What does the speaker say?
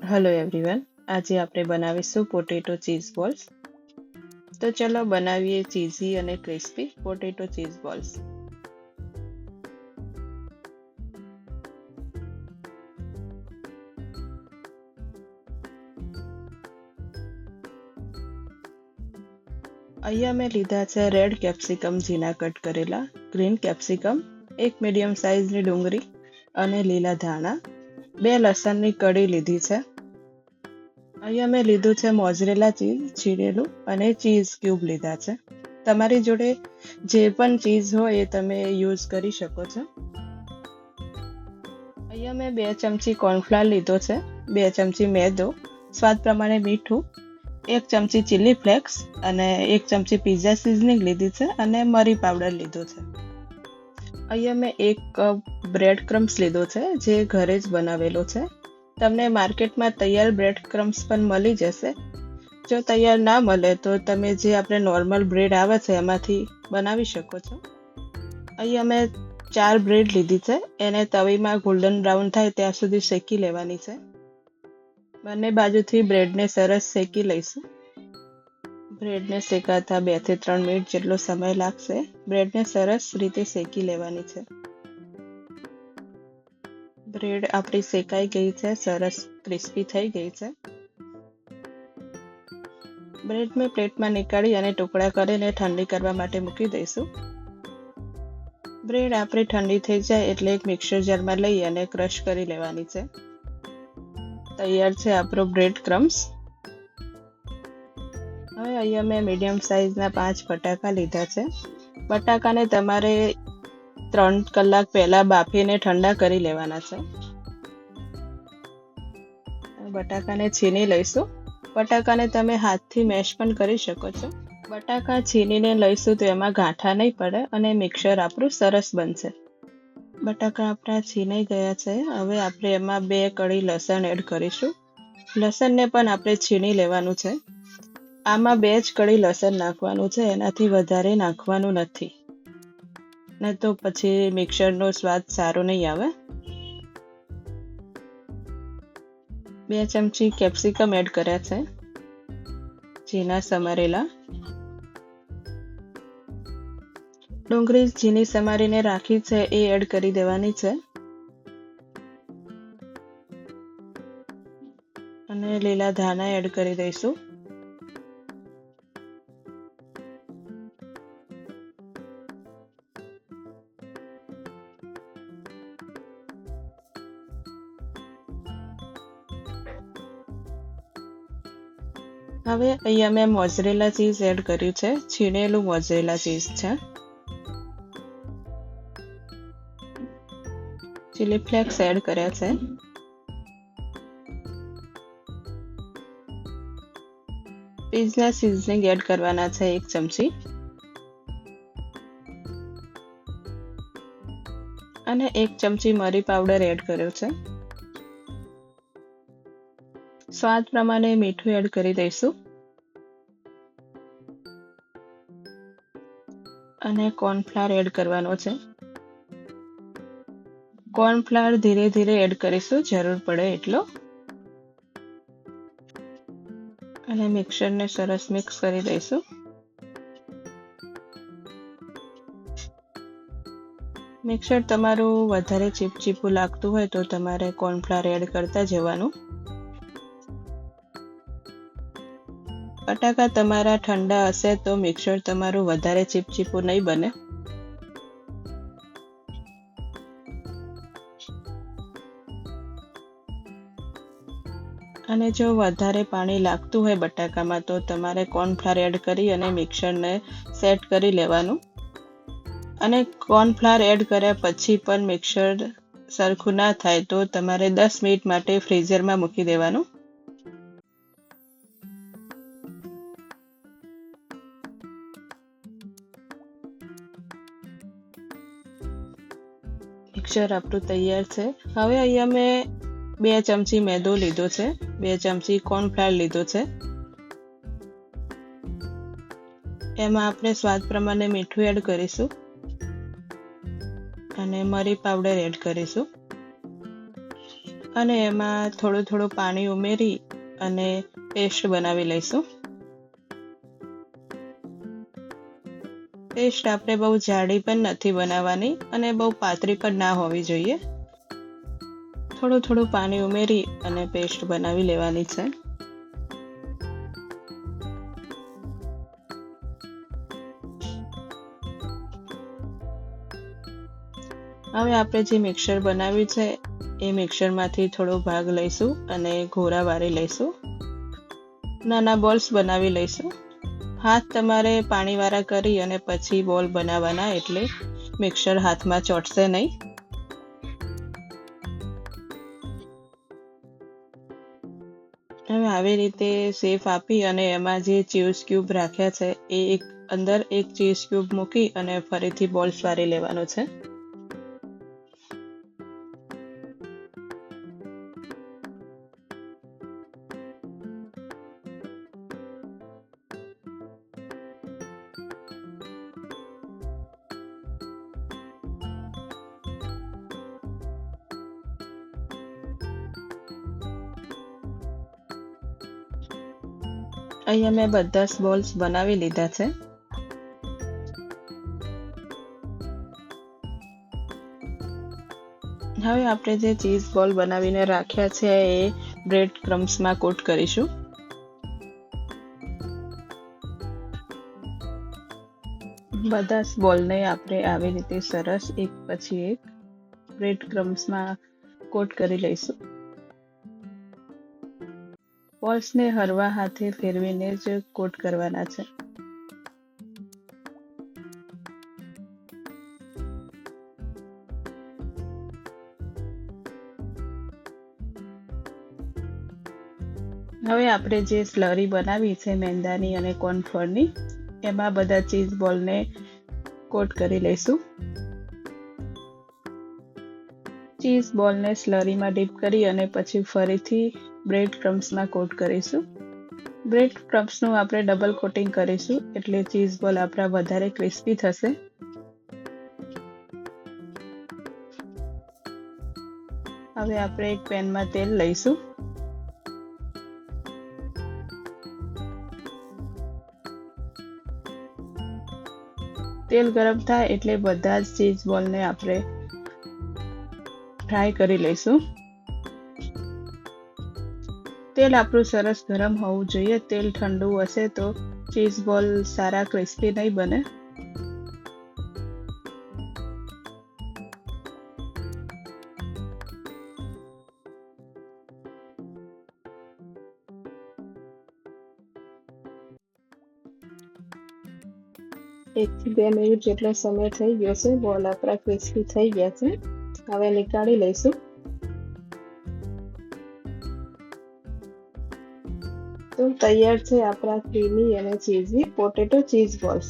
Hello everyone, આજે આપણે બનાવીશું પોટેટો ચીઝ બોલ્સ. તો ચલો બનાવીએ ચીઝી અને ક્રિસ્પી પોટેટો ચીઝ બોલ્સ. અહીંયા મેં લીધા છે રેડ કેપ્સિકમ ઝીણા કટ કરેલા, ગ્રીન કેપ્સિકમ, એક મીડિયમ સાઇઝની ડુંગળી અને લીલા ધાણા, 2 લસણની કળી લીધી છે. અહીંયા મેં લીધું છે મોઝરેલા ચીઝ છીણેલું અને ચીઝ ક્યુબ લીધા છે. તમારી જોડે જે પણ ચીઝ હોય એ તમે યુઝ કરી શકો છો. અહીંયા મેં 2 ચમચી કોર્નફ્લાવર લીધો છે, 2 ચમચી મેદો, સ્વાદ પ્રમાણે મીઠું, 1 ચમચી ચીલી ફ્લેક્સ અને 1 ચમચી પિઝા સિઝનિંગ લીધી છે અને મરી પાવડર લીધો છે. અહીંયા મેં 1 કપ બ્રેડ ક્રમ્સ લીધો છે, જે ઘરે જ બનાવેલો છે. તમને માર્કેટમાં તૈયાર બ્રેડ ક્રમ્સ પણ મળી જશે. જો તૈયાર ના મળે તો તમે જે આપણે નોર્મલ બ્રેડ આવે છે એમાંથી બનાવી શકો છો. અહીંયા મેં 4 બ્રેડ લીધી છે, એને તવીમાં ગોલ્ડન બ્રાઉન થાય ત્યાં સુધી શેકી લેવાની છે. બંને બાજુથી બ્રેડને સરસ શેકી લઈશું. બ્રેડને શેકાતા 2 થી 3 મિનિટ જેટલો સમય લાગશે. બ્રેડને સરસ રીતે શેકી લેવાની છે. બ્રેડ આપણી શેકાઈ ગઈ છે, સરસ ક્રિસ્પી થઈ ગઈ છે. બ્રેડ મેં પ્લેટમાં નીકાળી અને ટુકડા કરીને ઠંડી કરવા માટે મૂકી દઈશું. બ્રેડ આપણી ઠંડી થઈ જાય એટલે એક મિક્સર જારમાં લઈ અને ક્રશ કરી લેવાની છે. તૈયાર છે આપણો બ્રેડ ક્રમ્સ. હવે અહીંયા મેં મીડિયમ સાઇઝના 5 બટાકા લીધા છે. બટાકાને તમારે 3 કલાક પહેલા બાફીને ઠંડા કરી લેવાના છે. બટાકાને છીની લઈશું. બટાકાને તમે હાથથી મેશ પણ કરી શકો છો. બટાકા છીનીને લઈશું તો એમાં ગાંઠા નહીં પડે અને મિક્સર આપણું સરસ બનશે. બટાકા આપણા છીનાઈ ગયા છે. હવે આપણે એમાં 2 કળી લસણ એડ કરીશું. લસણને પણ આપણે છીણી લેવાનું છે. આમાં 2 જ કળી લસણ નાખવાનું છે, એનાથી વધારે નાખવાનું નથી, ને તો પછી મિક્સરનો સ્વાદ સારો નહીં આવે. 2 ચમચી કેપ્સિકમ એડ કર્યા છે, ઝીણા સમારેલા. ડુંગળી ઝીણી સમારીને રાખી છે એ એડ કરી દેવાની છે. અને લીલા ધાણા એડ કરી દઈશું. હવે અહીંયા મેં મોઝરેલા ચીઝ એડ કર્યું છે, છીણેલું મોઝરેલા ચીઝ છે. ચીલી ફ્લેક્સ એડ કર્યા છે. પિઝા સિઝનિંગ એડ કરવાના છે 1 ચમચી. અને 1 ચમચી મરી પાવડર એડ કર્યો છે. સ્વાદ પ્રમાણે મીઠું એડ કરી દઈશું. અને કોર્નફ્લાવર એડ કરવાનો છે. કોર્નફ્લાવર ધીરે ધીરે એડ કરીશું, જરૂર પડે એટલો. અને મિક્સરને સરસ મિક્સ કરી દઈશું. મિક્સર તમારું વધારે ચીપચીપું લાગતું હોય તો તમારે કોર્નફ્લાવર એડ કરતા જવાનું. બટાકા તમારા ઠંડા હશે તો મિક્સર તમારું વધારે ચીપચીપું નહીં બને. અને જો વધારે પાણી લાગતું હોય બટાકામાં તો તમારે કોર્નફ્લાવર એડ કરી અને મિક્સરને સેટ કરી લેવાનું. અને કોર્નફ્લાવર એડ કર્યા પછી પણ મિક્સર સરખું ના થાય તો તમારે 10 મિનિટ માટે ફ્રીઝરમાં મૂકી દેવાનું. મિક્સર આપણું તૈયાર છે. હવે અહીંયા મેં 2 ચમચી મેદો લીધો છે, 2 ચમચી કોર્નફ્લાવર લીધો છે. એમાં આપણે સ્વાદ પ્રમાણે મીઠું એડ કરીશું અને મરી પાવડર એડ કરીશું. અને એમાં થોડું થોડું પાણી ઉમેરી અને પેસ્ટ બનાવી લઈશું. પેસ્ટ આપણે બહુ જાડી પણ નથી બનાવવાની અને બહુ પાતળી પણ ના હોવી જોઈએ. થોડું થોડું પાણી ઉમેરી અને પેસ્ટ બનાવી લેવાની છે. હવે આપણે જે મિક્સર બનાવ્યું છે એ મિક્સરમાંથી થોડો ભાગ લઈશું અને ઘોરા વાળી લઈશું. નાના બોલ્સ બનાવી લઈશું. હાથ તમારે પાણીવાળા કરી અને પછી બોલ બનાવવાના, એટલે મિક્સર હાથમાં ચોંટશે નહીં. હવે આવી રીતે શેપ આપી અને એમાં જે ચીઝ ક્યુબ રાખ્યા છે એ અંદર એક ચીઝ ક્યુબ મૂકી અને ફરીથી બોલ્સ વાળી લેવાનો છે. અહીંયા મેં બધા બોલ્સ બનાવી લીધા છે. હવે આપણે જે ચીઝ બોલ બનાવીને રાખ્યા છે એ બ્રેડ ક્રમ્સમાં કોટ કરીશું. બધા બોલને આપણે આવી રીતે સરસ એક પછી એક બ્રેડ ક્રમ્સમાં કોટ કરી લઈશું. બોલ્સને હળવા હાથે ફેરવીને જ કોટ કરવાના છે. હવે આપણે જે સ્લરી બનાવી છે મેંદાની અને કોર્નફ્લોરની, એમાં બધા ચીઝ બોલને કોટ કરી લઈશું. ચીઝ બોલને સ્લરીમાં ડીપ કરી અને પછી ફરીથી બ્રેડ ક્રમ્સમાં કોટ કરીશું. બ્રેડ ક્રમ્સનું આપણે ડબલ કોટિંગ કરીશું એટલે ચીઝ બોલ આપણા વધારે ક્રિસ્પી થશે. હવે આપણે એક પેનમાં તેલ લઈશું. તેલ ગરમ થાય એટલે બધા જ ચીઝ બોલને આપણે ફ્રાય કરી લઈશું. તેલ આપણું સરસ ગરમ હોવું જોઈએ. તેલ ઠંડુ હશે તો ચીઝ બોલ સારા ક્રિસ્પી નહીં બને. એકથી 2 મિનિટ જેટલો સમય થઈ ગયો છે. બોલ આપણા ક્રિસ્પી થઈ ગયા છે. હવે નીકાળી લઈશું. તો તૈયાર છે આપણા ક્રીમી અને ચીઝી પોટેટો ચીઝ બોલ્સ.